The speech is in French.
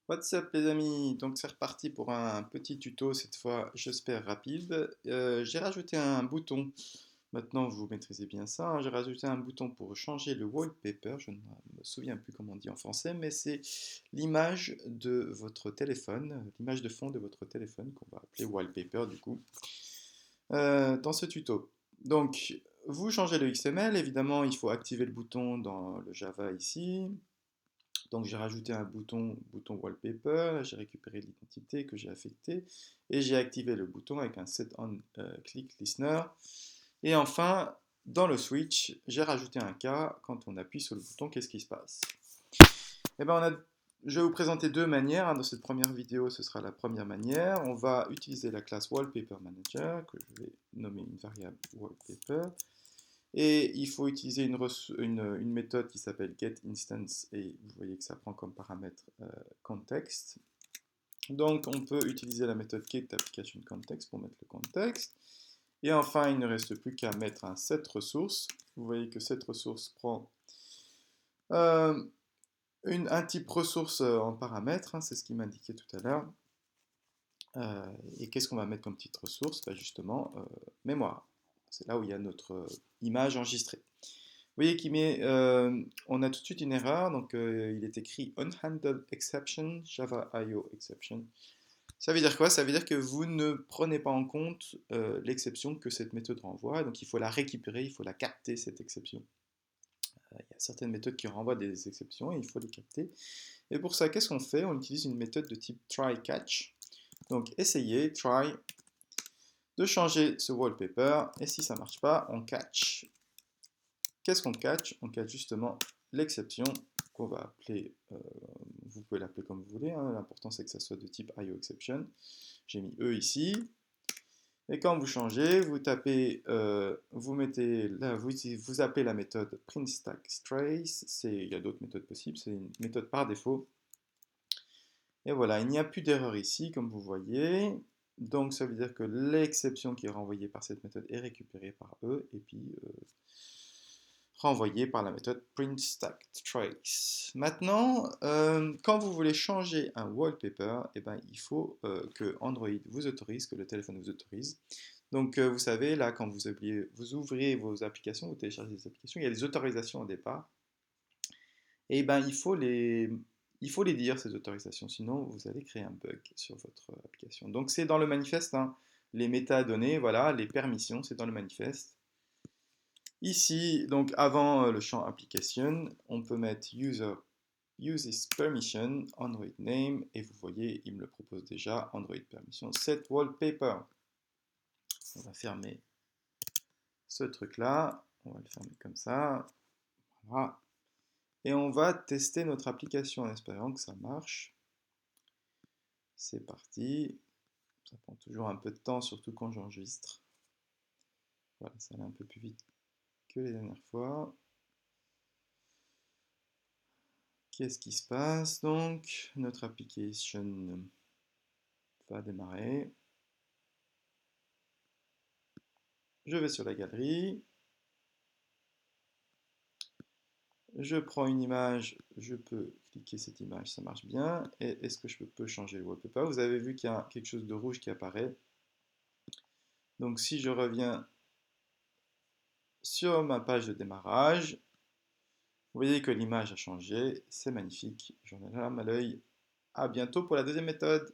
What's up les amis? Donc c'est reparti pour un petit tuto, cette fois j'espère rapide. J'ai rajouté un bouton, maintenant vous maîtrisez bien ça, hein. J'ai rajouté un bouton pour changer le wallpaper, je ne me souviens plus comment on dit en français, mais c'est l'image de votre téléphone, l'image de fond de votre téléphone qu'on va appeler wallpaper du coup, dans ce tuto. Donc vous changez le XML, évidemment il faut activer le bouton dans le Java ici. Donc j'ai rajouté un bouton wallpaper, j'ai récupéré l'identité que j'ai affectée et j'ai activé le bouton avec un set on click listener. Et enfin, dans le switch, j'ai rajouté un cas. Quand on appuie sur le bouton, qu'est-ce qui se passe? Eh ben, je vais vous présenter deux manières, hein. Dans cette première vidéo, ce sera la première manière. On va utiliser la classe wallpaper manager que je vais nommer une variable wallpaper. Et il faut utiliser une méthode qui s'appelle getInstance et vous voyez que ça prend comme paramètre context. Donc on peut utiliser la méthode getApplicationContext pour mettre le contexte. Et enfin, il ne reste plus qu'à mettre un setResource. Vous voyez que cette ressource prend euh, un type ressource en paramètre, hein, c'est ce qu'il m'indiquait tout à l'heure. Et qu'est-ce qu'on va mettre comme petite ressource? Ben justement, mémoire. C'est là où il y a notre image enregistrée. Vous voyez on a tout de suite une erreur, donc il est écrit unhandled exception, Java IO exception. Ça veut dire quoi? Ça veut dire que vous ne prenez pas en compte l'exception que cette méthode renvoie, donc il faut la récupérer, il faut la capter, cette exception. Il y a certaines méthodes qui renvoient des exceptions et il faut les capter. Et pour ça, qu'est-ce qu'on fait? On utilise une méthode de type try-catch. Donc essayez, try, de changer ce wallpaper, et si ça ne marche pas, on catch. Qu'est-ce qu'on catch? On catch justement l'exception qu'on va appeler, vous pouvez l'appeler comme vous voulez, hein. L'important c'est que ça soit de type IOException. J'ai mis E ici. Et quand vous changez, vous tapez, vous mettez là, vous appelez la méthode printStackTrace. Il y a d'autres méthodes possibles, c'est une méthode par défaut. Et voilà, il n'y a plus d'erreur ici, comme vous voyez. Donc ça veut dire que l'exception qui est renvoyée par cette méthode est récupérée par E, et puis renvoyé par la méthode printStackTrace. Maintenant, quand vous voulez changer un wallpaper, eh ben, il faut que Android vous autorise, que le téléphone vous autorise. Donc, vous savez, là, quand vous ouvrez vos applications, vous téléchargez des applications, il y a des autorisations au départ. Et ben, il faut les dire, ces autorisations, sinon vous allez créer un bug sur votre application. Donc, c'est dans le manifeste, hein, les métadonnées, voilà, les permissions, c'est dans le manifeste. Ici, donc avant le champ application, on peut mettre uses permission, Android name, et vous voyez, il me le propose déjà, Android permission, set wallpaper. On va fermer ce truc-là, on va le fermer comme ça, voilà. Et on va tester notre application en espérant que ça marche. C'est parti. Ça prend toujours un peu de temps, surtout quand j'enregistre. Voilà, ça allait un peu plus vite que les dernières fois. Qu'est-ce qui se passe donc? Notre application va démarrer. Je vais sur la galerie. Je prends une image, je peux cliquer cette image, ça marche bien. Et est-ce que je peux changer le wallpaper? Vous avez vu qu'il y a quelque chose de rouge qui apparaît. Donc si je reviens sur ma page de démarrage, vous voyez que l'image a changé. C'est magnifique. J'en ai là à l'œil. À bientôt pour la deuxième méthode.